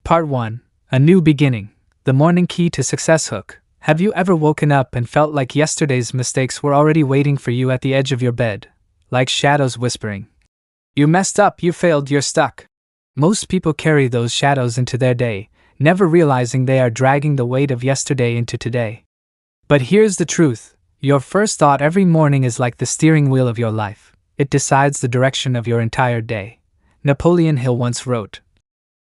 Part 1. A New Beginning. The Morning Key to Success Hook. Have you ever woken up and felt like yesterday's mistakes were already waiting for you at the edge of your bed? Like shadows whispering. You messed up, you failed, you're stuck. Most people carry those shadows into their day, never realizing they are dragging the weight of yesterday into today. But here's the truth. Your first thought every morning is like the steering wheel of your life. It decides the direction of your entire day. Napoleon Hill once wrote,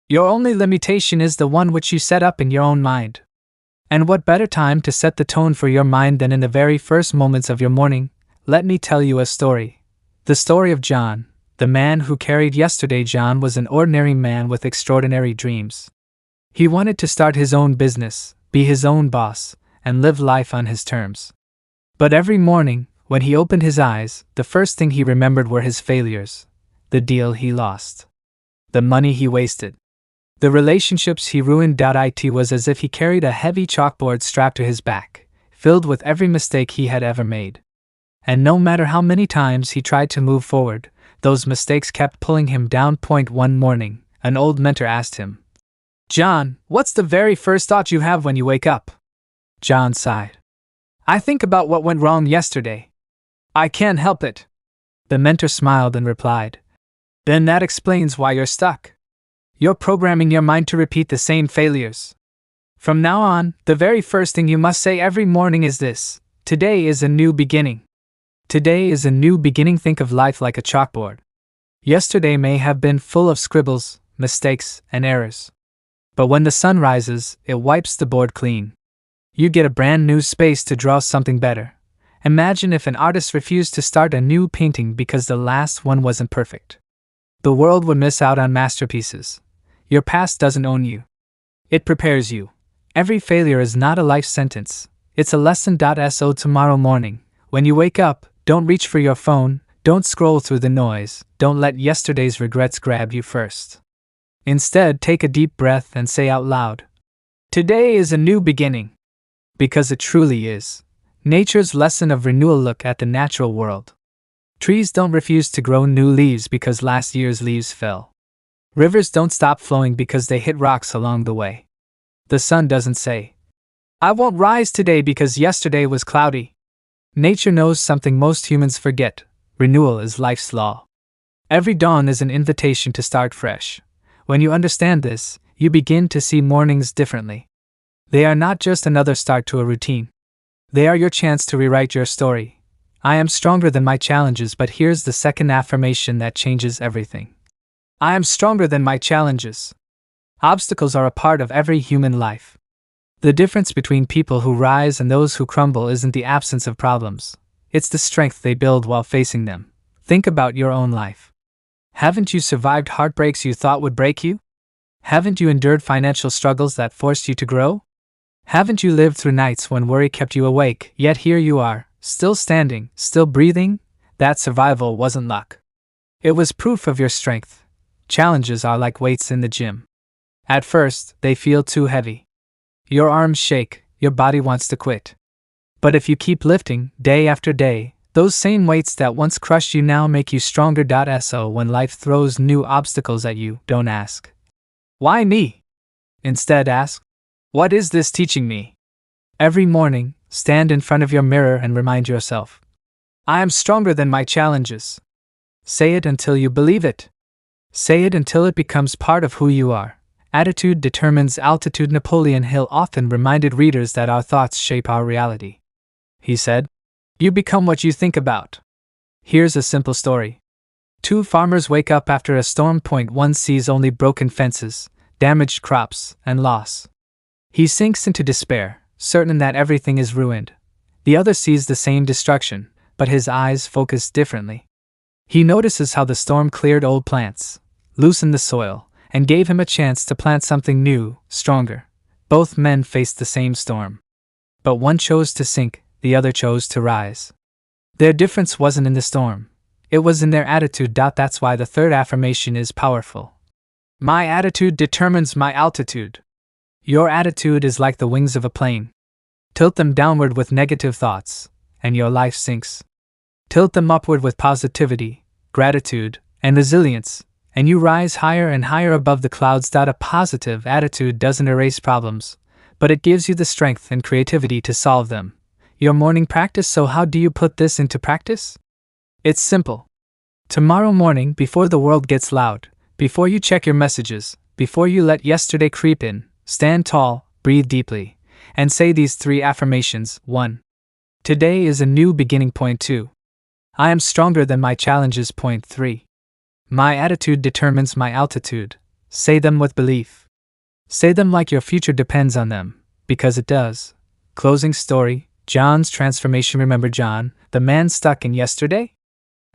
"Your only limitation is the one which you set up in your own mind." And what better time to set the tone for your mind than in the very first moments of your morning? Let me tell you a story. The story of John, the man who carried yesterday. John was an ordinary man with extraordinary dreams. He wanted to start his own business, be his own boss, and live life on his terms. But every morning, when he opened his eyes, the first thing he remembered were his failures, the deal he lost, the money he wasted, the relationships he ruined. It was as if he carried a heavy chalkboard strapped to his back, filled with every mistake he had ever made. And no matter how many times he tried to move forward, those mistakes kept pulling him down. One morning, an old mentor asked him, "John, what's the very first thought you have when you wake up?" John sighed. "I think about what went wrong yesterday. I can't help it." The mentor smiled and replied, "Then that explains why you're stuck. You're programming your mind to repeat the same failures. From now on, the very first thing you must say every morning is this: today is a new beginning. Today is a new beginning. Think of life like a chalkboard. Yesterday may have been full of scribbles, mistakes, and errors. But when the sun rises, it wipes the board clean. You get a brand new space to draw something better. Imagine if an artist refused to start a new painting because the last one wasn't perfect. The world would miss out on masterpieces. Your past doesn't own you. It prepares you. Every failure is not a life sentence. It's a lesson. So tomorrow morning, when you wake up, don't reach for your phone, don't scroll through the noise, don't let yesterday's regrets grab you first. Instead, take a deep breath and say out loud, "Today is a new beginning." Because it truly is. Nature's lesson of renewal. Look at the natural world. Trees don't refuse to grow new leaves because last year's leaves fell. Rivers don't stop flowing because they hit rocks along the way. The sun doesn't say, "I won't rise today because yesterday was cloudy." Nature knows something most humans forget. Renewal is life's law. Every dawn is an invitation to start fresh. When you understand this, you begin to see mornings differently. They are not just another start to a routine. They are your chance to rewrite your story. I am stronger than my challenges. But here's the second affirmation that changes everything. I am stronger than my challenges. Obstacles are a part of every human life. The difference between people who rise and those who crumble isn't the absence of problems. It's the strength they build while facing them. Think about your own life. Haven't you survived heartbreaks you thought would break you? Haven't you endured financial struggles that forced you to grow? Haven't you lived through nights when worry kept you awake, yet here you are, still standing, still breathing? That survival wasn't luck. It was proof of your strength. Challenges are like weights in the gym. At first, they feel too heavy. Your arms shake, your body wants to quit. But if you keep lifting, day after day, those same weights that once crushed you now make you stronger. So when life throws new obstacles at you, don't ask, "Why me?" Instead ask, "What is this teaching me?" Every morning, stand in front of your mirror and remind yourself, "I am stronger than my challenges." Say it until you believe it. Say it until it becomes part of who you are. Attitude determines altitude. Napoleon Hill often reminded readers that our thoughts shape our reality. He said, "You become what you think about." Here's a simple story. Two farmers wake up after a storm. One sees only broken fences, damaged crops, and loss. He sinks into despair, certain that everything is ruined. The other sees the same destruction, but his eyes focus differently. He notices how the storm cleared old plants, loosened the soil, and gave him a chance to plant something new, stronger. Both men faced the same storm. But one chose to sink, the other chose to rise. Their difference wasn't in the storm. It was in their attitude. That's why the third affirmation is powerful. My attitude determines my altitude. Your attitude is like the wings of a plane. Tilt them downward with negative thoughts, and your life sinks. Tilt them upward with positivity, gratitude, and resilience, and you rise higher and higher above the clouds. A positive attitude doesn't erase problems, but it gives you the strength and creativity to solve them. Your morning practice. So how do you put this into practice? It's simple. Tomorrow morning, before the world gets loud, before you check your messages, before you let yesterday creep in, stand tall, breathe deeply, and say these 3 affirmations. 1. Today is a new beginning. Point 2. I am stronger than my challenges. Point 3. My attitude determines my altitude. Say them with belief. Say them like your future depends on them, because it does. Closing story, John's transformation. Remember John, the man stuck in yesterday?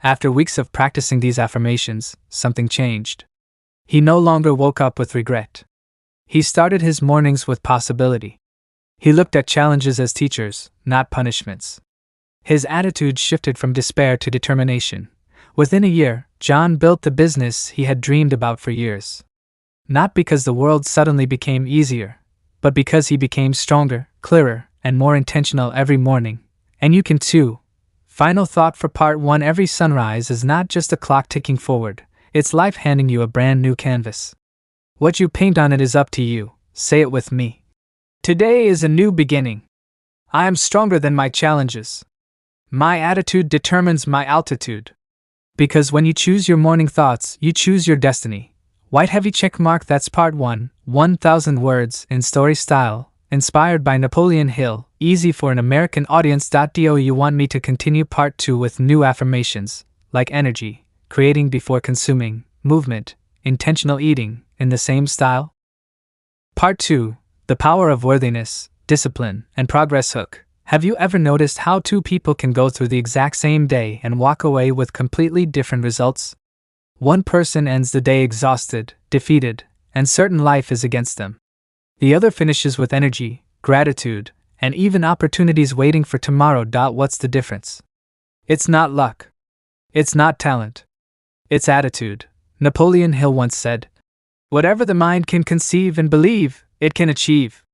After weeks of practicing these affirmations, something changed. He no longer woke up with regret. He started his mornings with possibility. He looked at challenges as teachers, not punishments. His attitude shifted from despair to determination. Within a year, John built the business he had dreamed about for years. Not because the world suddenly became easier, but because he became stronger, clearer, and more intentional every morning. And you can too. Final thought for part 1. Every sunrise is not just a clock ticking forward, it's life handing you a brand new canvas. What you paint on it is up to you. Say it with me. Today is a new beginning. I am stronger than my challenges. My attitude determines my altitude. Because when you choose your morning thoughts, you choose your destiny. White heavy check mark. That's part 1, 1000 words in story style, inspired by Napoleon Hill, easy for an American audience. Do you want me to continue part 2 with new affirmations, like energy, creating before consuming, movement, intentional eating, in the same style? Part 2, the power of worthiness, discipline, and progress. Hook. Have you ever noticed how 2 people can go through the exact same day and walk away with completely different results? One person ends the day exhausted, defeated, and certain life is against them. The other finishes with energy, gratitude, and even opportunities waiting for tomorrow. What's the difference? It's not luck. It's not talent. It's attitude. Napoleon Hill once said, "Whatever the mind can conceive and believe, it can achieve."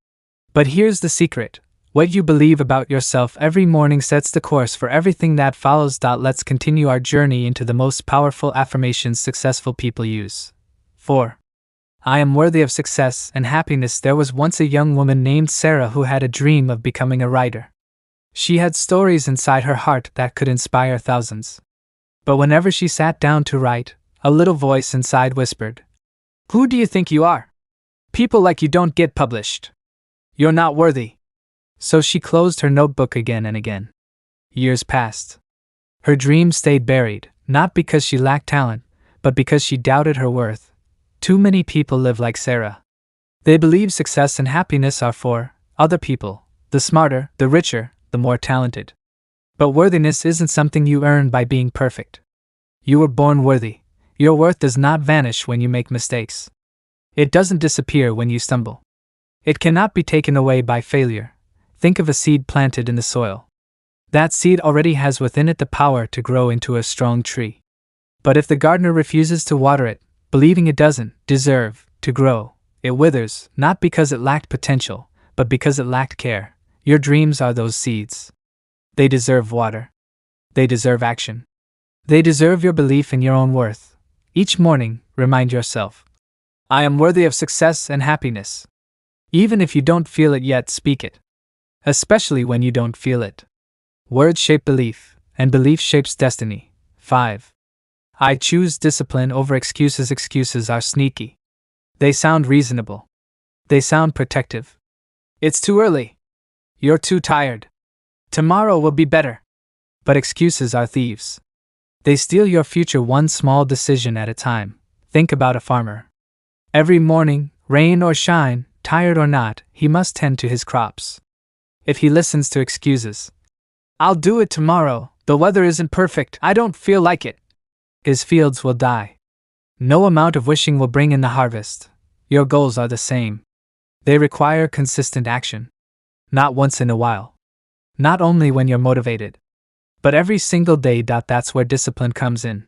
But here's the secret. What you believe about yourself every morning sets the course for everything that follows. Let's continue our journey into the most powerful affirmations successful people use. 4. I am worthy of success and happiness. There was once a young woman named Sarah who had a dream of becoming a writer. She had stories inside her heart that could inspire thousands. But whenever she sat down to write, a little voice inside whispered, "Who do you think you are? People like you don't get published. You're not worthy." So she closed her notebook again and again. Years passed. Her dream stayed buried, not because she lacked talent, but because she doubted her worth. Too many people live like Sarah. They believe success and happiness are for other people, the smarter, the richer, the more talented. But worthiness isn't something you earn by being perfect. You were born worthy. Your worth does not vanish when you make mistakes. It doesn't disappear when you stumble. It cannot be taken away by failure. Think of a seed planted in the soil. That seed already has within it the power to grow into a strong tree. But if the gardener refuses to water it, believing it doesn't deserve to grow, it withers, not because it lacked potential, but because it lacked care. Your dreams are those seeds. They deserve water. They deserve action. They deserve your belief in your own worth. Each morning, remind yourself, I am worthy of success and happiness. Even if you don't feel it yet, speak it. Especially when you don't feel it. Words shape belief, and belief shapes destiny. 5. I choose discipline over excuses. Excuses are sneaky. They sound reasonable. They sound protective. It's too early. You're too tired. Tomorrow will be better. But excuses are thieves. They steal your future one small decision at a time. Think about a farmer. Every morning, rain or shine, tired or not, he must tend to his crops. If he listens to excuses, I'll do it tomorrow, the weather isn't perfect, I don't feel like it, his fields will die. No amount of wishing will bring in the harvest. Your goals are the same. They require consistent action. Not once in a while. Not only when you're motivated. But every single day. That's where discipline comes in.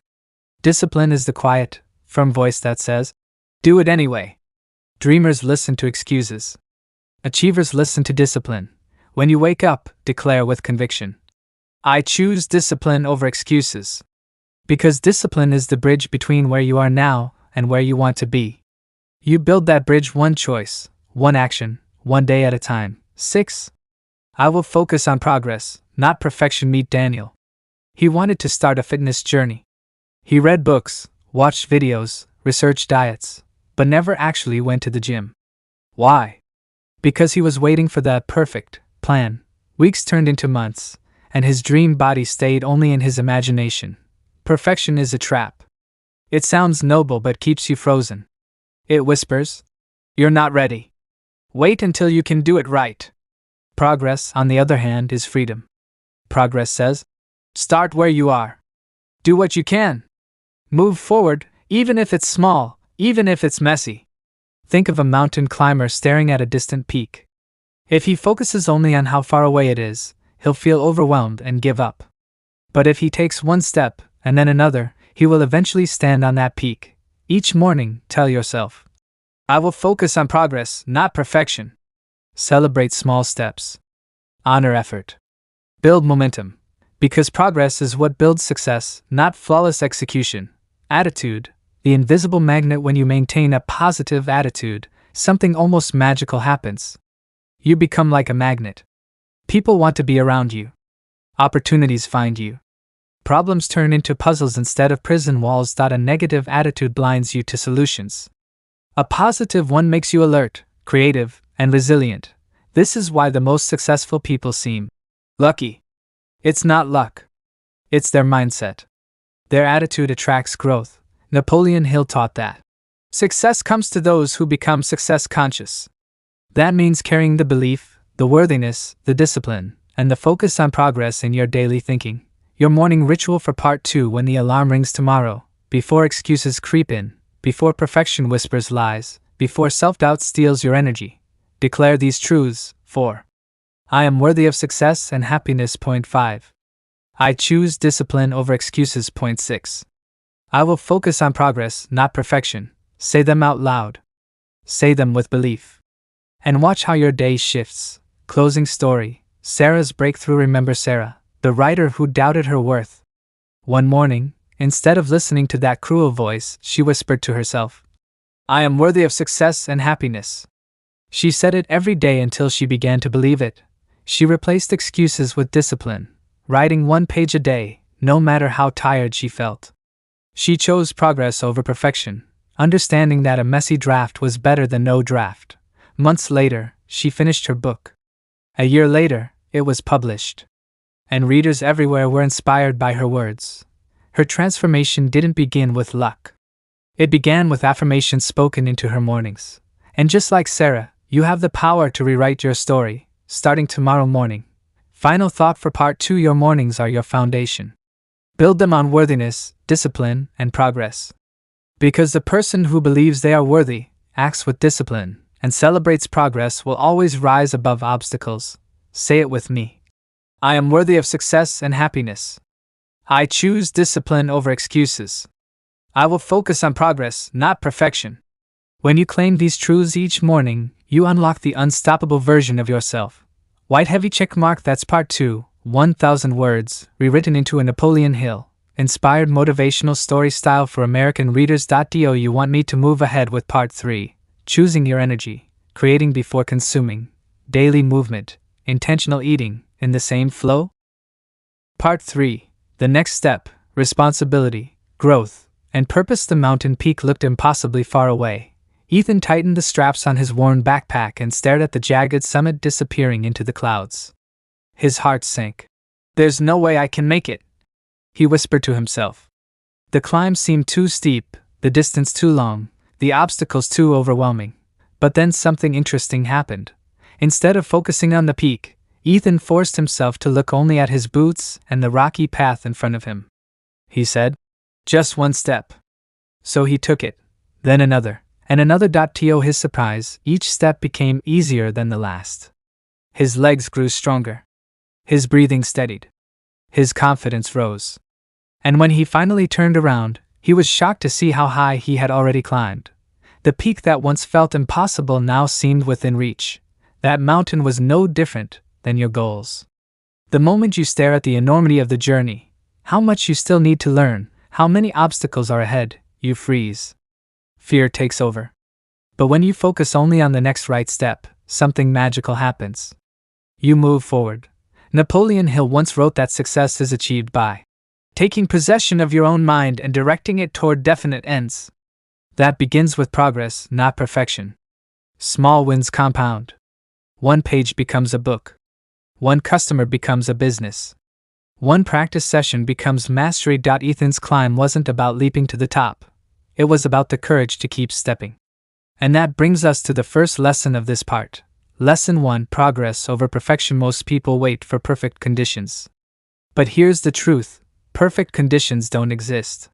Discipline is the quiet, firm voice that says, do it anyway. Dreamers listen to excuses. Achievers listen to discipline. When you wake up, declare with conviction, I choose discipline over excuses. Because discipline is the bridge between where you are now and where you want to be. You build that bridge one choice, one action, one day at a time. 6. I will focus on progress, not perfection. Meet Daniel. He wanted to start a fitness journey. He read books, watched videos, researched diets, but never actually went to the gym. Why? Because he was waiting for that perfect plan. Weeks turned into months, and his dream body stayed only in his imagination. Perfection is a trap. It sounds noble but keeps you frozen. It whispers, "You're not ready. Wait until you can do it right." Progress, on the other hand, is freedom. Progress says, start where you are. Do what you can. Move forward, even if it's small, even if it's messy. Think of a mountain climber staring at a distant peak. If he focuses only on how far away it is, he'll feel overwhelmed and give up. But if he takes one step, and then another, he will eventually stand on that peak. Each morning, tell yourself, I will focus on progress, not perfection. Celebrate small steps. Honor effort. Build momentum. Because progress is what builds success, not flawless execution. Attitude. The invisible magnet. When you maintain a positive attitude, something almost magical happens. You become like a magnet. People want to be around you. Opportunities find you. Problems turn into puzzles instead of prison walls. A negative attitude blinds you to solutions. A positive one makes you alert, creative, and resilient. This is why the most successful people seem lucky. It's not luck. It's their mindset. Their attitude attracts growth. Napoleon Hill taught that. Success comes to those who become success conscious. That means carrying the belief, the worthiness, the discipline, and the focus on progress in your daily thinking. Your morning ritual for part 2. When the alarm rings tomorrow, before excuses creep in, before perfection whispers lies, before self-doubt steals your energy, declare these truths. 4. I am worthy of success and happiness. 5. I choose discipline over excuses. 6. I will focus on progress, not perfection. Say them out loud. Say them with belief. And watch how your day shifts. Closing story. Sarah's breakthrough. Remember Sarah, the writer who doubted her worth. One morning, instead of listening to that cruel voice, she whispered to herself, I am worthy of success and happiness. She said it every day until she began to believe it. She replaced excuses with discipline, writing 1 page a day, no matter how tired she felt. She chose progress over perfection, understanding that a messy draft was better than no draft. Months later, she finished her book. A year later, it was published. And readers everywhere were inspired by her words. Her transformation didn't begin with luck. It began with affirmations spoken into her mornings. And just like Sarah, you have the power to rewrite your story, starting tomorrow morning. Final thought for part 2. Your mornings are your foundation. Build them on worthiness, discipline, and progress. Because the person who believes they are worthy, acts with discipline, and celebrates progress will always rise above obstacles. Say it with me. I am worthy of success and happiness. I choose discipline over excuses. I will focus on progress, not perfection. When you claim these truths each morning, you unlock the unstoppable version of yourself. White heavy check mark. That's part 2, 1,000 words, rewritten into a Napoleon Hill inspired motivational story style for American readers. Do you want me to move ahead with part 3, choosing your energy, creating before consuming, daily movement, intentional eating, in the same flow? Part 3, the next step, responsibility, growth, and purpose. The mountain peak looked impossibly far away. Ethan tightened the straps on his worn backpack and stared at the jagged summit disappearing into the clouds. His heart sank. There's no way I can make it, he whispered to himself. The climb seemed too steep, the distance too long, the obstacles too overwhelming. But then something interesting happened. Instead of focusing on the peak, Ethan forced himself to look only at his boots and the rocky path in front of him. He said, just one step. So he took it, then another, and another. To his surprise, each step became easier than the last. His legs grew stronger. His breathing steadied. His confidence rose. And when he finally turned around, he was shocked to see how high he had already climbed. The peak that once felt impossible now seemed within reach. That mountain was no different than your goals. The moment you stare at the enormity of the journey, how much you still need to learn, how many obstacles are ahead, you freeze. fear takes over. But when you focus only on the next right step, something magical happens. You move forward. Napoleon Hill once wrote that success is achieved by taking possession of your own mind and directing it toward definite ends. That begins with progress, not perfection. Small wins compound. One page becomes a book. One customer becomes a business. One practice session becomes mastery. Ethan's climb wasn't about leaping to the top. It was about the courage to keep stepping. And that brings us to the first lesson of this part. Lesson 1: Progress over perfection. Most people wait for perfect conditions. But here's the truth: perfect conditions don't exist.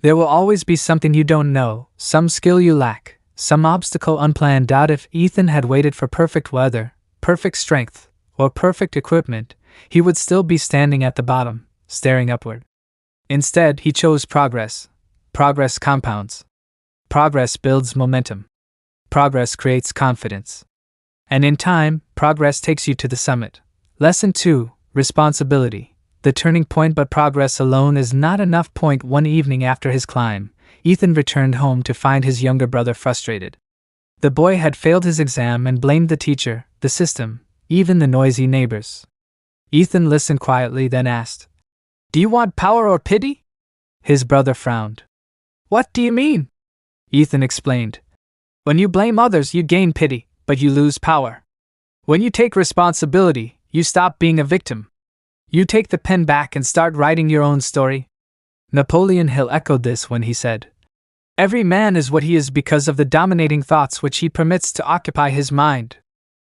There will always be something you don't know, some skill you lack, some obstacle unplanned. If Ethan had waited for perfect weather, perfect strength, or perfect equipment, he would still be standing at the bottom, staring upward. Instead, he chose progress. Progress compounds. Progress builds momentum. Progress creates confidence. And in time, progress takes you to the summit. Lesson 2: Responsibility. The turning point. But progress alone is not enough. One evening after his climb, Ethan returned home to find his younger brother frustrated. The boy had failed his exam and blamed the teacher, the system, even the noisy neighbors. Ethan listened quietly, then asked, "Do you want power or pity?" His brother frowned. "What do you mean?" Ethan explained. "When you blame others, you gain pity, but you lose power. When you take responsibility, you stop being a victim. You take the pen back and start writing your own story." Napoleon Hill echoed this when he said, "Every man is what he is because of the dominating thoughts which he permits to occupy his mind."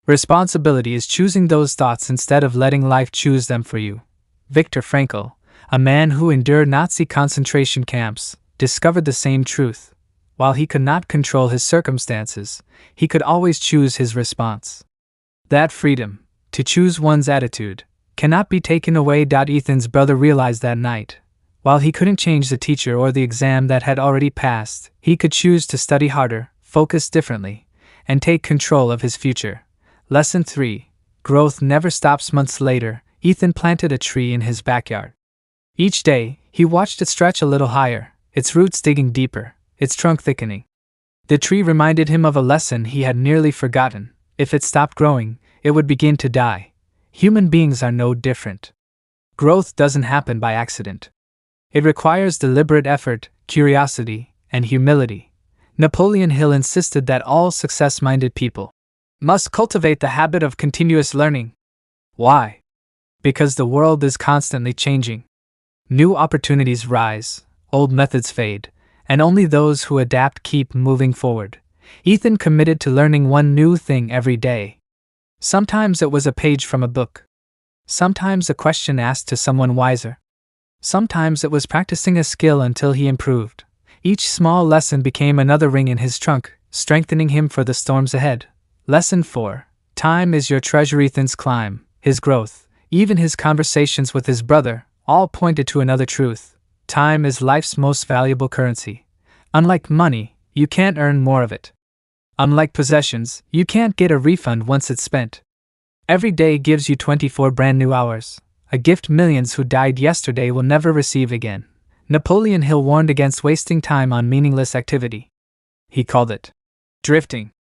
Responsibility is choosing those thoughts instead of letting life choose them for you. Viktor Frankl, a man who endured Nazi concentration camps, discovered the same truth. While he could not control his circumstances, he could always choose his response. That freedom, to choose one's attitude, cannot be taken away. Ethan's brother realized that night. While he couldn't change the teacher or the exam that had already passed, he could choose to study harder, focus differently, and take control of his future. Lesson 3: Growth never stops. Months later, Ethan planted a tree in his backyard. Each day, he watched it stretch a little higher, its roots digging deeper, its trunk thickening. The tree reminded him of a lesson he had nearly forgotten: if it stopped growing, it would begin to die. Human beings are no different. Growth doesn't happen by accident. It requires deliberate effort, curiosity, and humility. Napoleon Hill insisted that all success-minded people must cultivate the habit of continuous learning. Why? Because the world is constantly changing. New opportunities rise, old methods fade, and only those who adapt keep moving forward. Ethan committed to learning one new thing every day. Sometimes it was a page from a book. Sometimes a question asked to someone wiser. Sometimes it was practicing a skill until he improved. Each small lesson became another ring in his trunk, strengthening him for the storms ahead. Lesson 4: Time is your treasure. Ethan's climb, his growth, even his conversations with his brother, all pointed to another truth. Time is life's most valuable currency. Unlike money, you can't earn more of it. Unlike possessions, you can't get a refund once it's spent. Every day gives you 24 brand new hours, a gift millions who died yesterday will never receive again. Napoleon Hill warned against wasting time on meaningless activity. He called it drifting.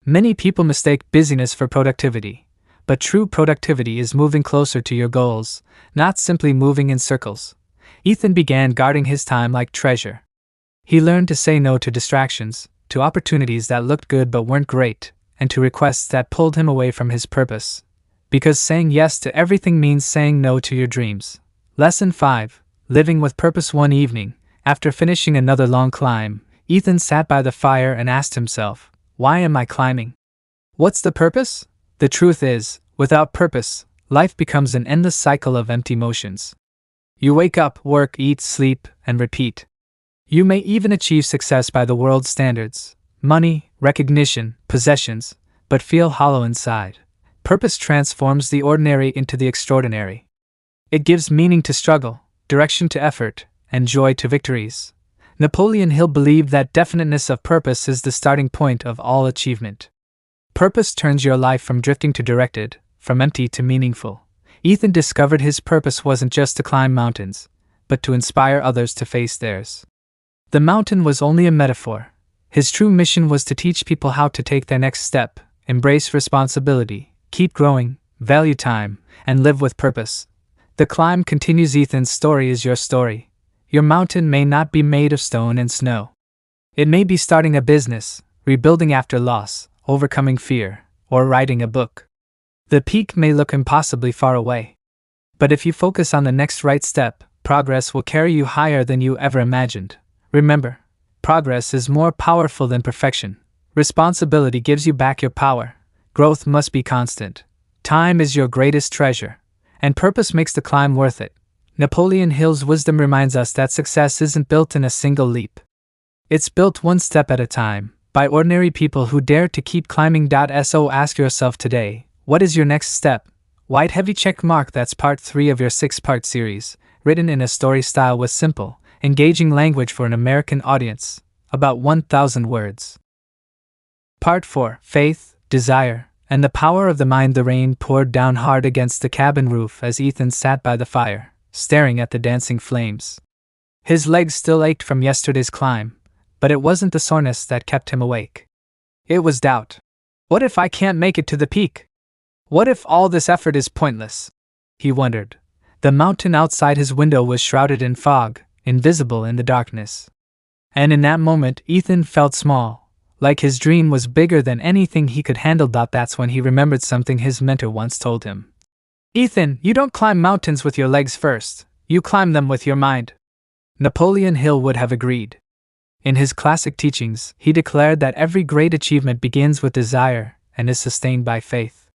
Many people mistake busyness for productivity, but true productivity is moving closer to your goals, not simply moving in circles. Ethan began guarding his time like treasure. He learned to say no to distractions, to opportunities that looked good but weren't great, and to requests that pulled him away from his purpose. Because saying yes to everything means saying no to your dreams. Lesson 5: Living with purpose. One evening, after finishing another long climb, Ethan sat by the fire and asked himself, "Why am I climbing? What's the purpose?" The truth is, without purpose, life becomes an endless cycle of empty motions. You wake up, work, eat, sleep, and repeat. You may even achieve success by the world's standards, money, recognition, possessions, but feel hollow inside. Purpose transforms the ordinary into the extraordinary. It gives meaning to struggle, direction to effort, and joy to victories. Napoleon Hill believed that definiteness of purpose is the starting point of all achievement. Purpose turns your life from drifting to directed, from empty to meaningful. Ethan discovered his purpose wasn't just to climb mountains, but to inspire others to face theirs. The mountain was only a metaphor. His true mission was to teach people how to take their next step, embrace responsibility, keep growing, value time, and live with purpose. The climb continues. Ethan's story is your story. Your mountain may not be made of stone and snow. It may be starting a business, rebuilding after loss, overcoming fear, or writing a book. The peak may look impossibly far away. But if you focus on the next right step, progress will carry you higher than you ever imagined. Remember, progress is more powerful than perfection. Responsibility gives you back your power. Growth must be constant. Time is your greatest treasure. And purpose makes the climb worth it. Napoleon Hill's wisdom reminds us that success isn't built in a single leap. It's built one step at a time, by ordinary people who dare to keep climbing. So ask yourself today, what is your next step? White heavy check mark. That's part 3 of your 6-part series, written in a story style with simple, engaging language for an American audience, about 1,000 words. Part 4, Faith, Desire, and the Power of the Mind. The rain poured down hard against the cabin roof as Ethan sat by the fire, staring at the dancing flames. His legs still ached from yesterday's climb, but it wasn't the soreness that kept him awake. It was doubt. What if I can't make it to the peak? What if all this effort is pointless? He wondered. The mountain outside his window was shrouded in fog, invisible in the darkness. And in that moment, Ethan felt small, like his dream was bigger than anything he could handle. That's when he remembered something his mentor once told him. Ethan, you don't climb mountains with your legs first, you climb them with your mind. Napoleon Hill would have agreed. In his classic teachings, he declared that every great achievement begins with desire and is sustained by faith.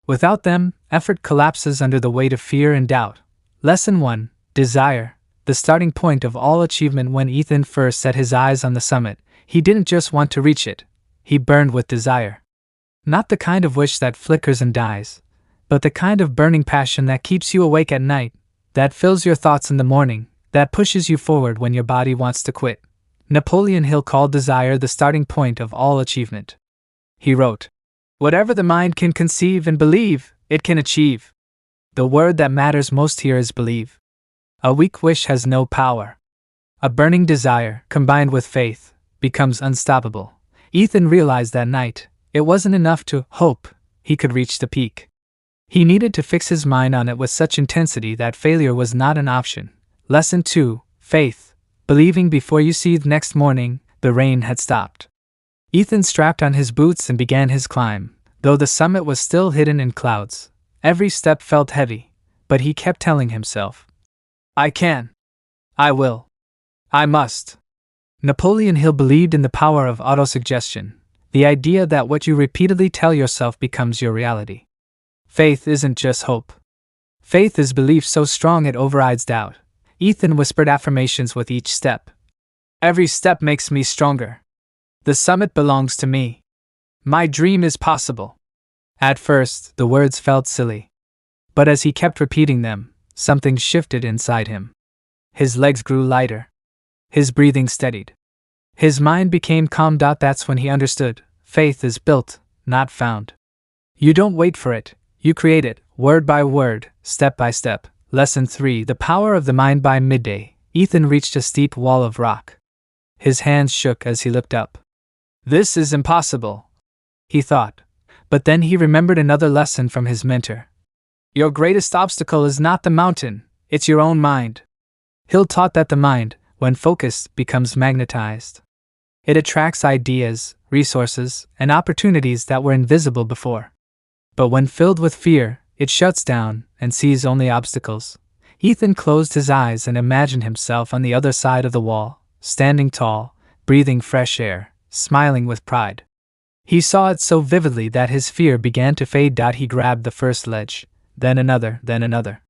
Without them, effort collapses under the weight of fear and doubt. Lesson 1. Desire, the starting point of all achievement. When Ethan first set his eyes on the summit, he didn't just want to reach it, he burned with desire. Not the kind of wish that flickers and dies, but the kind of burning passion that keeps you awake at night, that fills your thoughts in the morning, that pushes you forward when your body wants to quit. Napoleon Hill called desire the starting point of all achievement. He wrote, "Whatever the mind can conceive and believe, it can achieve." The word that matters most here is believe. A weak wish has no power. A burning desire, combined with faith, becomes unstoppable. Ethan realized that night, it wasn't enough to hope he could reach the peak. He needed to fix his mind on it with such intensity that failure was not an option. Lesson 2. Faith, believing before you see. The next morning, the rain had stopped. Ethan strapped on his boots and began his climb, though the summit was still hidden in clouds. Every step felt heavy, but he kept telling himself, I can. I will. I must. Napoleon Hill believed in the power of autosuggestion, the idea that what you repeatedly tell yourself becomes your reality. Faith isn't just hope. Faith is belief so strong it overrides doubt. Ethan whispered affirmations with each step. Every step makes me stronger. The summit belongs to me. My dream is possible. At first, the words felt silly. But as he kept repeating them, something shifted inside him. His legs grew lighter. His breathing steadied. His mind became calm. That's when he understood. Faith is built, not found. You don't wait for it, you create it, word by word, step by step. Lesson 3. The Power of the Mind. By midday, Ethan reached a steep wall of rock. His hands shook as he looked up. This is impossible, he thought. But then he remembered another lesson from his mentor. Your greatest obstacle is not the mountain, it's your own mind. Hill taught that the mind, when focused, becomes magnetized. It attracts ideas, resources, and opportunities that were invisible before. But when filled with fear, it shuts down and sees only obstacles. Ethan closed his eyes and imagined himself on the other side of the wall, standing tall, breathing fresh air, smiling with pride. He saw it so vividly that his fear began to fade. He grabbed the first ledge, then another, then another.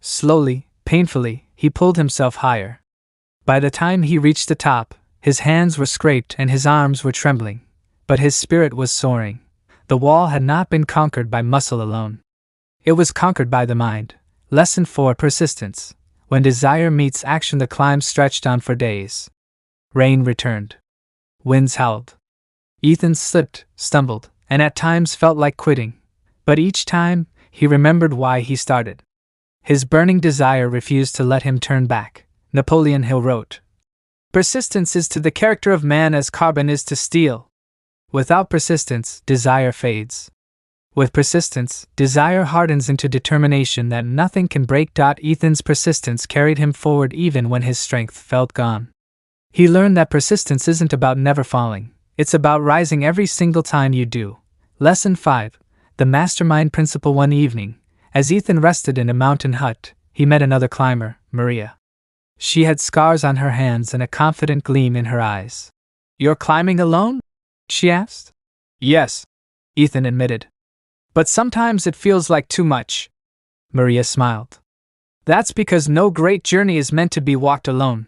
Slowly, painfully, he pulled himself higher. By the time he reached the top, his hands were scraped and his arms were trembling, but his spirit was soaring. The wall had not been conquered by muscle alone. It was conquered by the mind. Lesson 4. Persistence. When desire meets action, the climb stretched on for days. Rain returned. Winds howled. Ethan slipped, stumbled, and at times felt like quitting. But each time, he remembered why he started. His burning desire refused to let him turn back. Napoleon Hill wrote, Persistence is to the character of man as carbon is to steel. Without persistence, desire fades. With persistence, desire hardens into determination that nothing can break. Ethan's persistence carried him forward even when his strength felt gone. He learned that persistence isn't about never falling, it's about rising every single time you do. Lesson 5. The Mastermind Principle. One evening, as Ethan rested in a mountain hut, he met another climber, Maria. She had scars on her hands and a confident gleam in her eyes. "You're climbing alone?" she asked. "Yes," Ethan admitted. "But sometimes it feels like too much." Maria smiled. "That's because no great journey is meant to be walked alone."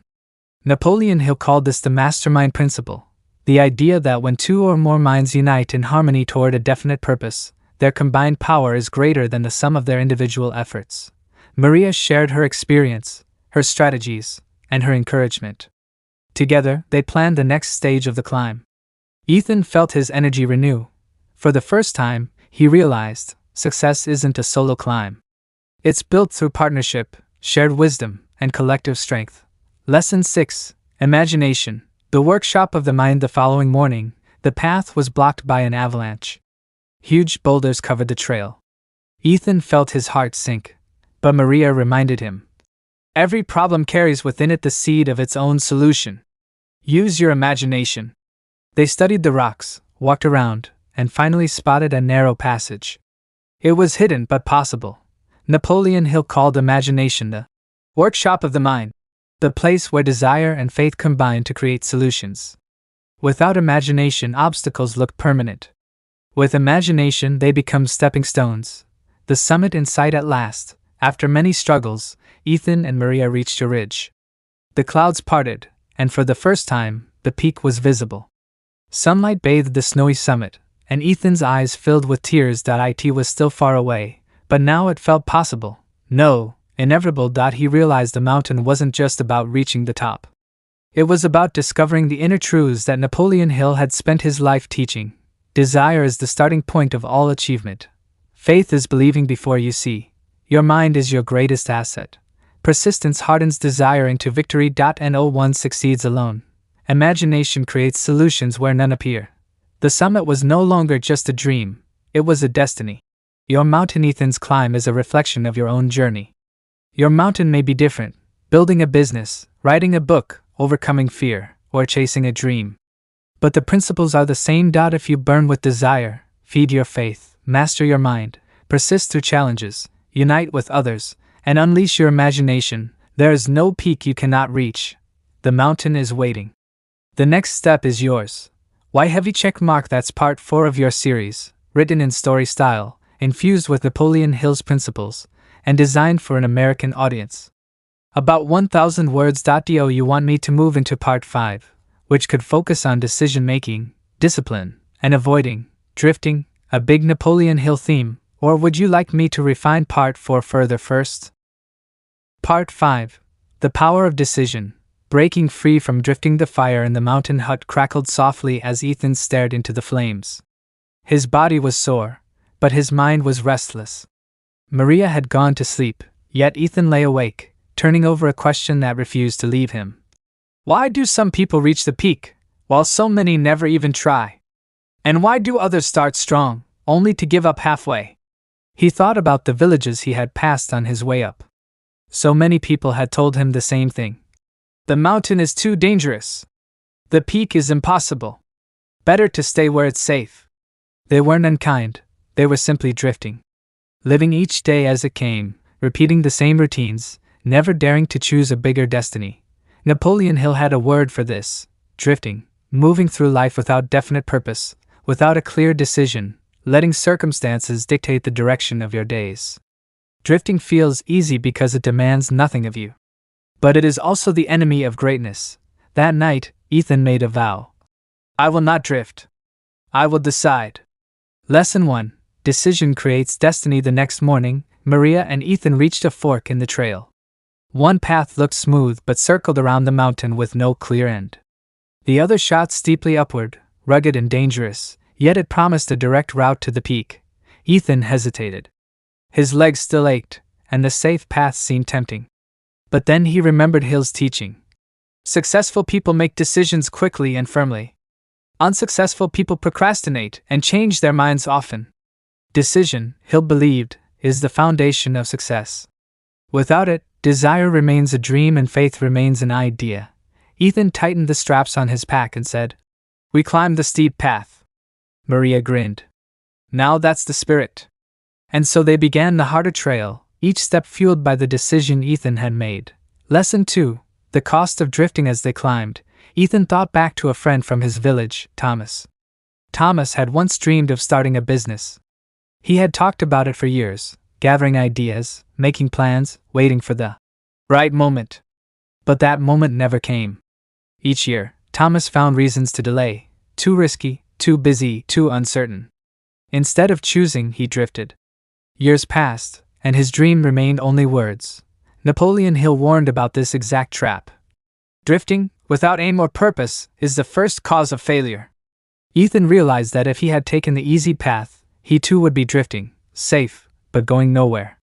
Napoleon Hill called this the mastermind principle, the idea that when two or more minds unite in harmony toward a definite purpose, their combined power is greater than the sum of their individual efforts. Maria shared her experience, her strategies, and her encouragement. Together, they planned the next stage of the climb. Ethan felt his energy renew. For the first time, he realized success isn't a solo climb. It's built through partnership, shared wisdom, and collective strength. Lesson 6. Imagination. The workshop of the mind. The following morning, the path was blocked by an avalanche. Huge boulders covered the trail. Ethan felt his heart sink, but Maria reminded him. Every problem carries within it the seed of its own solution. Use your imagination. They studied the rocks, walked around, and finally spotted a narrow passage. It was hidden but possible. Napoleon Hill called imagination the workshop of the mind, the place where desire and faith combine to create solutions. Without imagination, obstacles look permanent. With imagination, they become stepping stones. The summit in sight at last. After many struggles, Ethan and Maria reached a ridge. The clouds parted, and for the first time, the peak was visible. Sunlight bathed the snowy summit, and Ethan's eyes filled with tears. It was still far away, but now it felt possible. No, inevitable. He realized the mountain wasn't just about reaching the top. It was about discovering the inner truths that Napoleon Hill had spent his life teaching. Desire is the starting point of all achievement. Faith is believing before you see. Your mind is your greatest asset. Persistence hardens desire into victory. No one succeeds alone. Imagination creates solutions where none appear. The summit was no longer just a dream, it was a destiny. Your mountain. Ethan's climb is a reflection of your own journey. Your mountain may be different, building a business, writing a book, overcoming fear, or chasing a dream. But the principles are the same. If you burn with desire, feed your faith, master your mind, persist through challenges, unite with others, and unleash your imagination, there is no peak you cannot reach. The mountain is waiting. The next step is yours. Why heavy check mark? That's part 4 of your series, written in story style, infused with Napoleon Hill's principles, and designed for an American audience. About 1,000 words. Do you want me to move into part 5, which could focus on decision-making, discipline, and avoiding drifting, a big Napoleon Hill theme, or would you like me to refine part 4 further first? Part 5. The Power of Decision. Breaking free from drifting. The fire in the mountain hut crackled softly as Ethan stared into the flames. His body was sore, but his mind was restless. Maria had gone to sleep, yet Ethan lay awake, turning over a question that refused to leave him. Why do some people reach the peak, while so many never even try? And why do others start strong, only to give up halfway? He thought about the villages he had passed on his way up. So many people had told him the same thing. The mountain is too dangerous. The peak is impossible. Better to stay where it's safe. They weren't unkind, they were simply drifting. Living each day as it came, repeating the same routines, never daring to choose a bigger destiny. Napoleon Hill had a word for this: drifting, moving through life without definite purpose, without a clear decision, letting circumstances dictate the direction of your days. Drifting feels easy because it demands nothing of you. But it is also the enemy of greatness. That night, Ethan made a vow. I will not drift. I will decide. Lesson 1. Decision creates destiny. The next morning, Maria and Ethan reached a fork in the trail. One path looked smooth but circled around the mountain with no clear end. The other shot steeply upward, rugged and dangerous, yet it promised a direct route to the peak. Ethan hesitated. His legs still ached, and the safe path seemed tempting. But then he remembered Hill's teaching. Successful people make decisions quickly and firmly. Unsuccessful people procrastinate and change their minds often. Decision, Hill believed, is the foundation of success. Without it, desire remains a dream and faith remains an idea. Ethan tightened the straps on his pack and said, "We climbed the steep path." Maria grinned. "Now that's the spirit." And so they began the harder trail, each step fueled by the decision Ethan had made. Lesson 2. The cost of drifting. As they climbed, Ethan thought back to a friend from his village, Thomas. Thomas had once dreamed of starting a business. He had talked about it for years, gathering ideas, making plans, waiting for the right moment. But that moment never came. Each year, Thomas found reasons to delay: too risky, too busy, too uncertain. Instead of choosing, he drifted. Years passed, and his dream remained only words. Napoleon Hill warned about this exact trap. Drifting, without aim or purpose, is the first cause of failure. Ethan realized that if he had taken the easy path, he too would be drifting, safe, but going nowhere.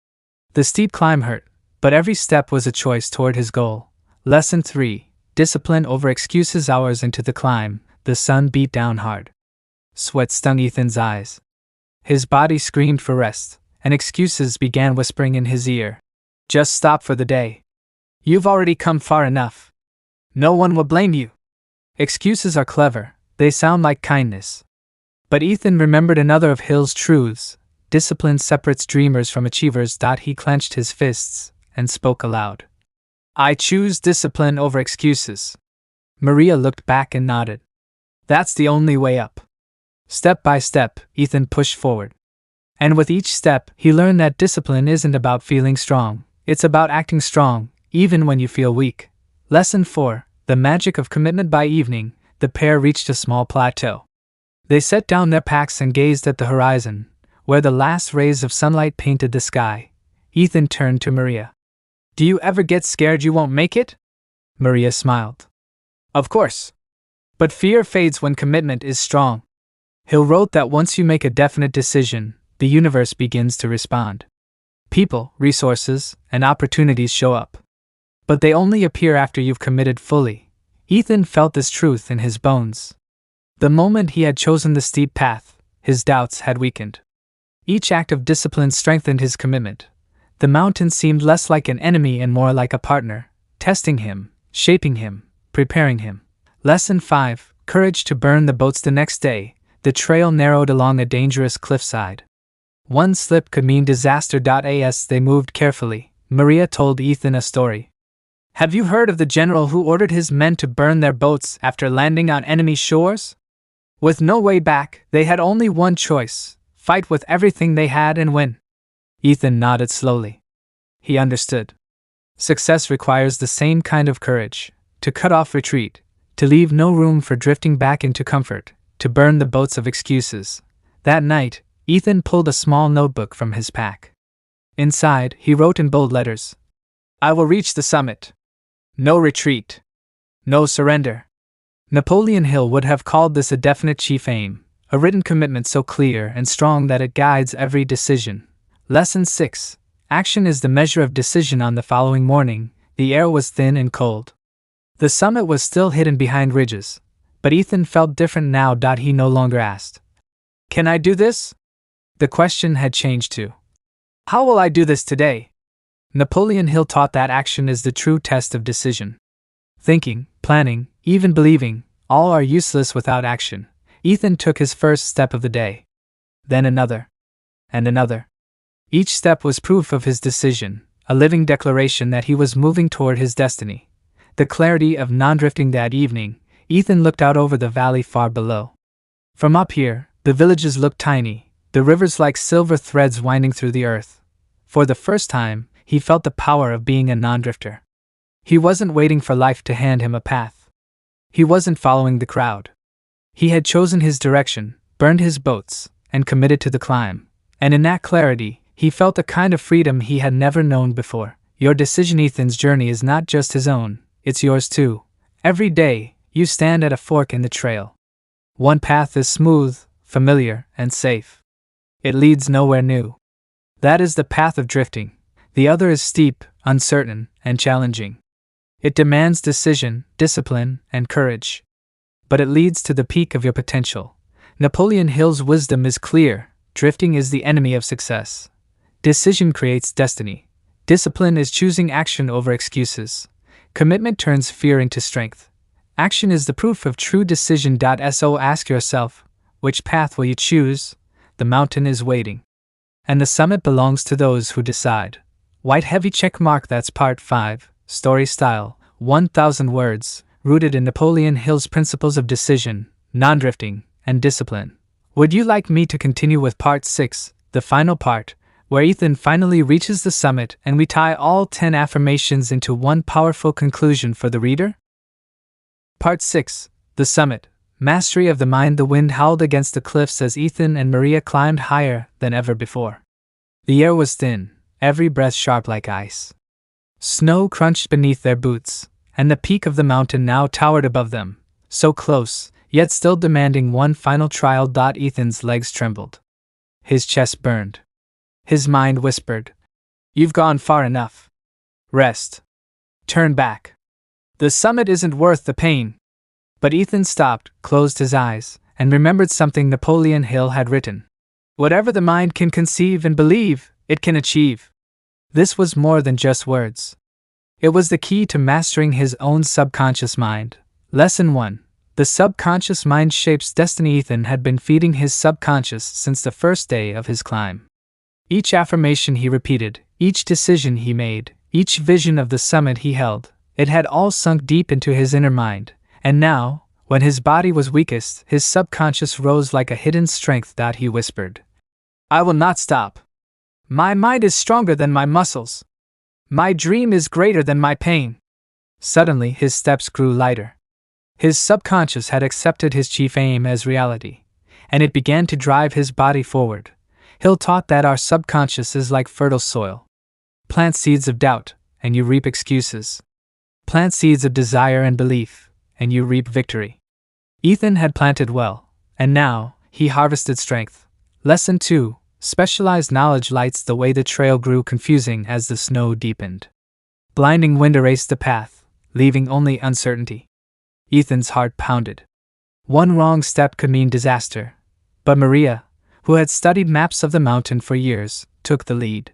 The steep climb hurt, but every step was a choice toward his goal. Lesson 3. Discipline over excuses. Hours into the climb, the sun beat down hard. Sweat stung Ethan's eyes. His body screamed for rest, and excuses began whispering in his ear. "Just stop for the day. You've already come far enough. No one will blame you." Excuses are clever, they sound like kindness. But Ethan remembered another of Hill's truths: discipline separates dreamers from achievers. He clenched his fists and spoke aloud. "I choose discipline over excuses." Maria looked back and nodded. "That's the only way up." Step by step, Ethan pushed forward. And with each step, he learned that discipline isn't about feeling strong. It's about acting strong, even when you feel weak. Lesson 4. The magic of commitment. By evening, the pair reached a small plateau. They set down their packs and gazed at the horizon, where the last rays of sunlight painted the sky. Ethan turned to Maria. "Do you ever get scared you won't make it?" Maria smiled. "Of course. But fear fades when commitment is strong." Hill wrote that once you make a definite decision, the universe begins to respond. People, resources, and opportunities show up. But they only appear after you've committed fully. Ethan felt this truth in his bones. The moment he had chosen the steep path, his doubts had weakened. Each act of discipline strengthened his commitment. The mountain seemed less like an enemy and more like a partner, testing him, shaping him, preparing him. Lesson 5. Courage to burn the boats. The next day, the trail narrowed along a dangerous cliffside. One slip could mean disaster. As they moved carefully, Maria told Ethan a story. "Have you heard of the general who ordered his men to burn their boats after landing on enemy shores? With no way back, they had only one choice: fight with everything they had and win." Ethan nodded slowly. He understood. Success requires the same kind of courage: to cut off retreat, to leave no room for drifting back into comfort, to burn the boats of excuses. That night, Ethan pulled a small notebook from his pack. Inside, he wrote in bold letters, "I will reach the summit. No retreat. No surrender." Napoleon Hill would have called this a definite chief aim, a written commitment so clear and strong that it guides every decision. Lesson 6. Action is the measure of decision. On the following morning, the air was thin and cold. The summit was still hidden behind ridges, but Ethan felt different now. He no longer asked, "Can I do this?" The question had changed to, "How will I do this today?" Napoleon Hill taught that action is the true test of decision. Thinking, planning, even believing, all are useless without action. Ethan took his first step of the day. Then another. And another. Each step was proof of his decision, a living declaration that he was moving toward his destiny. The clarity of non-drifting. That evening, Ethan looked out over the valley far below. From up here, the villages looked tiny, the rivers like silver threads winding through the earth. For the first time, he felt the power of being a non-drifter. He wasn't waiting for life to hand him a path. He wasn't following the crowd. He had chosen his direction, burned his boats, and committed to the climb. And in that clarity, he felt a kind of freedom he had never known before. Your decision. Ethan's journey is not just his own, it's yours too. Every day, you stand at a fork in the trail. One path is smooth, familiar, and safe. It leads nowhere new. That is the path of drifting. The other is steep, uncertain, and challenging. It demands decision, discipline, and courage. But it leads to the peak of your potential. Napoleon Hill's wisdom is clear: drifting is the enemy of success. Decision creates destiny. Discipline is choosing action over excuses. Commitment turns fear into strength. Action is the proof of true decision. So ask yourself, which path will you choose? The mountain is waiting. And the summit belongs to those who decide. White heavy check mark. That's part 5, story style, 1,000 words, rooted in Napoleon Hill's principles of decision, non-drifting, and discipline. Would you like me to continue with part 6, the final part, where Ethan finally reaches the summit and we tie all 10 affirmations into one powerful conclusion for the reader? Part 6, the summit, mastery of the mind. The wind howled against the cliffs as Ethan and Maria climbed higher than ever before. The air was thin, every breath sharp like ice. Snow crunched beneath their boots, and the peak of the mountain now towered above them, so close, yet still demanding one final trial. Ethan's legs trembled. His chest burned. His mind whispered, "You've gone far enough. Rest. Turn back. The summit isn't worth the pain." But Ethan stopped, closed his eyes, and remembered something Napoleon Hill had written. Whatever the mind can conceive and believe, it can achieve. This was more than just words. It was the key to mastering his own subconscious mind. Lesson 1. The subconscious mind shapes destiny. Ethan had been feeding his subconscious since the first day of his climb. Each affirmation he repeated, each decision he made, each vision of the summit he held, it had all sunk deep into his inner mind, and now, when his body was weakest, his subconscious rose like a hidden strength. He whispered, "I will not stop. My mind is stronger than my muscles. My dream is greater than my pain." Suddenly his steps grew lighter. His subconscious had accepted his chief aim as reality, and it began to drive his body forward. Hill taught that our subconscious is like fertile soil. Plant seeds of doubt, and you reap excuses. Plant seeds of desire and belief, and you reap victory. Ethan had planted well, and now he harvested strength. Lesson 2. Specialized knowledge lights the way. The trail grew confusing as the snow deepened. Blinding wind erased the path, leaving only uncertainty. Ethan's heart pounded. One wrong step could mean disaster. But Maria, who had studied maps of the mountain for years, took the lead.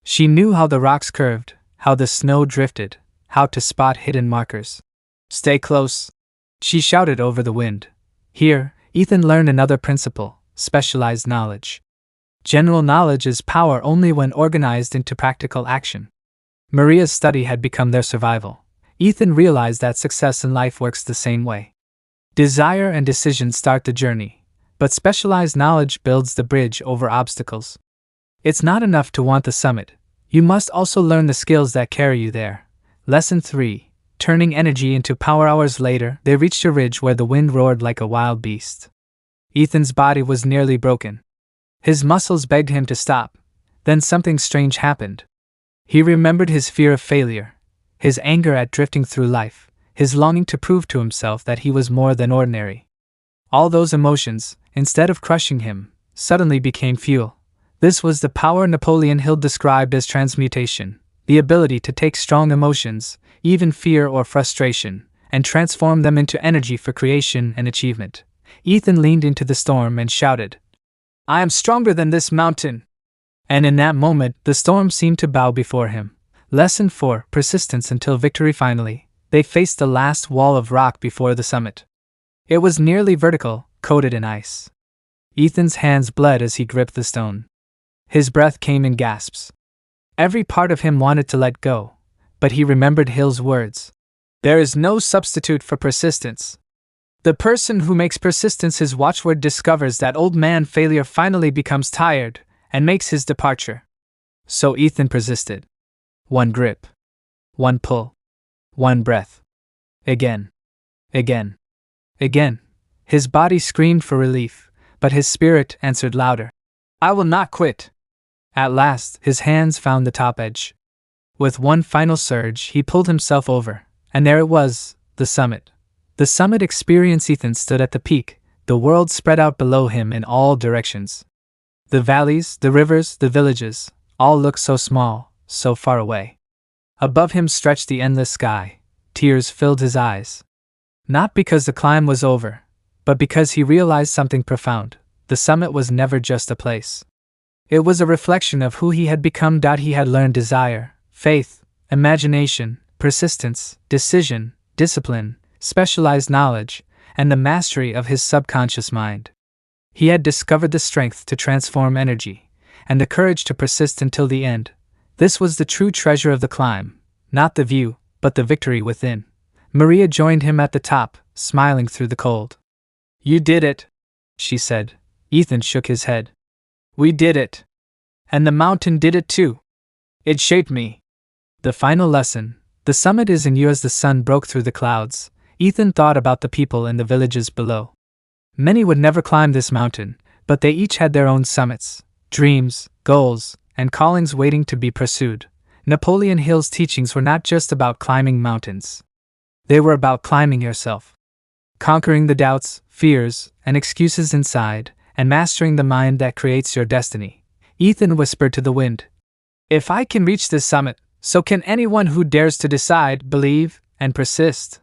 She knew how the rocks curved, how the snow drifted, how to spot hidden markers. "Stay close," she shouted over the wind. Here, Ethan learned another principle: specialized knowledge. General knowledge is power only when organized into practical action. Maria's study had become their survival. Ethan realized that success in life works the same way. Desire and decision start the journey, but specialized knowledge builds the bridge over obstacles. It's not enough to want the summit. You must also learn the skills that carry you there. Lesson 3. Turning energy into power. Hours later, they reached a ridge where the wind roared like a wild beast. Ethan's body was nearly broken. His muscles begged him to stop. Then something strange happened. He remembered his fear of failure, his anger at drifting through life, his longing to prove to himself that he was more than ordinary. All those emotions, instead of crushing him, suddenly became fuel. This was the power Napoleon Hill described as transmutation, the ability to take strong emotions, even fear or frustration, and transform them into energy for creation and achievement. Ethan leaned into the storm and shouted, "I am stronger than this mountain." And in that moment, the storm seemed to bow before him. Lesson 4. Persistence until victory. Finally, they faced the last wall of rock before the summit. It was nearly vertical, coated in ice. Ethan's hands bled as he gripped the stone. His breath came in gasps. Every part of him wanted to let go, but he remembered Hill's words. "There is no substitute for persistence. The person who makes persistence his watchword discovers that old man failure finally becomes tired and makes his departure." So Ethan persisted. One grip. One pull. One breath. Again. Again. Again. His body screamed for relief, but his spirit answered louder. "I will not quit." At last, his hands found the top edge. With one final surge, he pulled himself over, and there it was, the summit. The summit experience. Ethan stood at the peak, the world spread out below him in all directions. The valleys, the rivers, the villages, all looked so small, so far away. Above him stretched the endless sky, Tears filled his eyes. Not because the climb was over, but because he realized something profound. The summit was never just a place. It was a reflection of who he had become. He had learned desire, faith, imagination, persistence, decision, discipline, specialized knowledge, and the mastery of his subconscious mind. He had discovered the strength to transform energy, and the courage to persist until the end. This was the true treasure of the climb, not the view, but the victory within. Maria joined him at the top, smiling through the cold. "You did it," she said. Ethan shook his head. "We did it. And the mountain did it too. It shaped me." The final lesson: the summit is in you. As the sun broke through the clouds, Ethan thought about the people in the villages below. Many would never climb this mountain, but they each had their own summits, dreams, goals, and callings waiting to be pursued. Napoleon Hill's teachings were not just about climbing mountains. They were about climbing yourself. Conquering the doubts, fears, and excuses inside, and mastering the mind that creates your destiny. Ethan whispered to the wind, "If I can reach this summit, so can anyone who dares to decide, believe, and persist."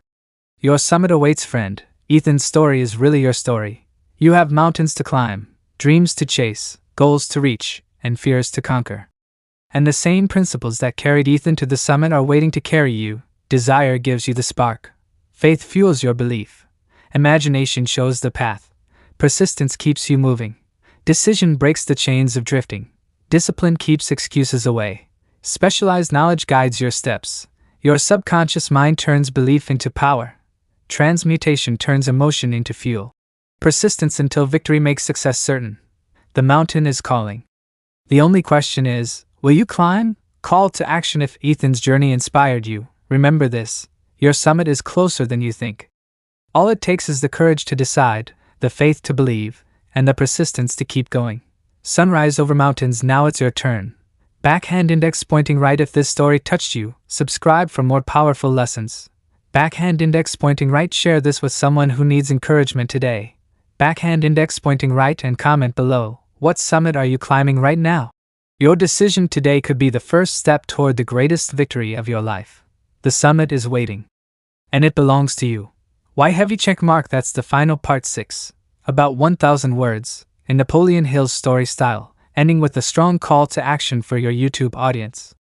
Your summit awaits, friend. Ethan's story is really your story. You have mountains to climb, dreams to chase, goals to reach, and fears to conquer. And the same principles that carried Ethan to the summit are waiting to carry you. Desire gives you the spark. Faith fuels your belief. Imagination shows the path. Persistence keeps you moving. Decision breaks the chains of drifting. Discipline keeps excuses away. Specialized knowledge guides your steps. Your subconscious mind turns belief into power. Transmutation turns emotion into fuel. Persistence until victory makes success certain. The mountain is calling. The only question is, will you climb? Call to action. If Ethan's journey inspired you, remember this: your summit is closer than you think. All it takes is the courage to decide, the faith to believe, and the persistence to keep going. Sunrise over mountains. Now it's your turn. Backhand index pointing right. If this story touched you, subscribe for more powerful lessons. Backhand index pointing right. Share this with someone who needs encouragement today. Backhand index pointing right, and comment below. What summit are you climbing right now? Your decision today could be the first step toward the greatest victory of your life. The summit is waiting. And it belongs to you. Why heavy check mark? That's the final part 6. About 1,000 words, in Napoleon Hill's story style, ending with a strong call to action for your YouTube audience.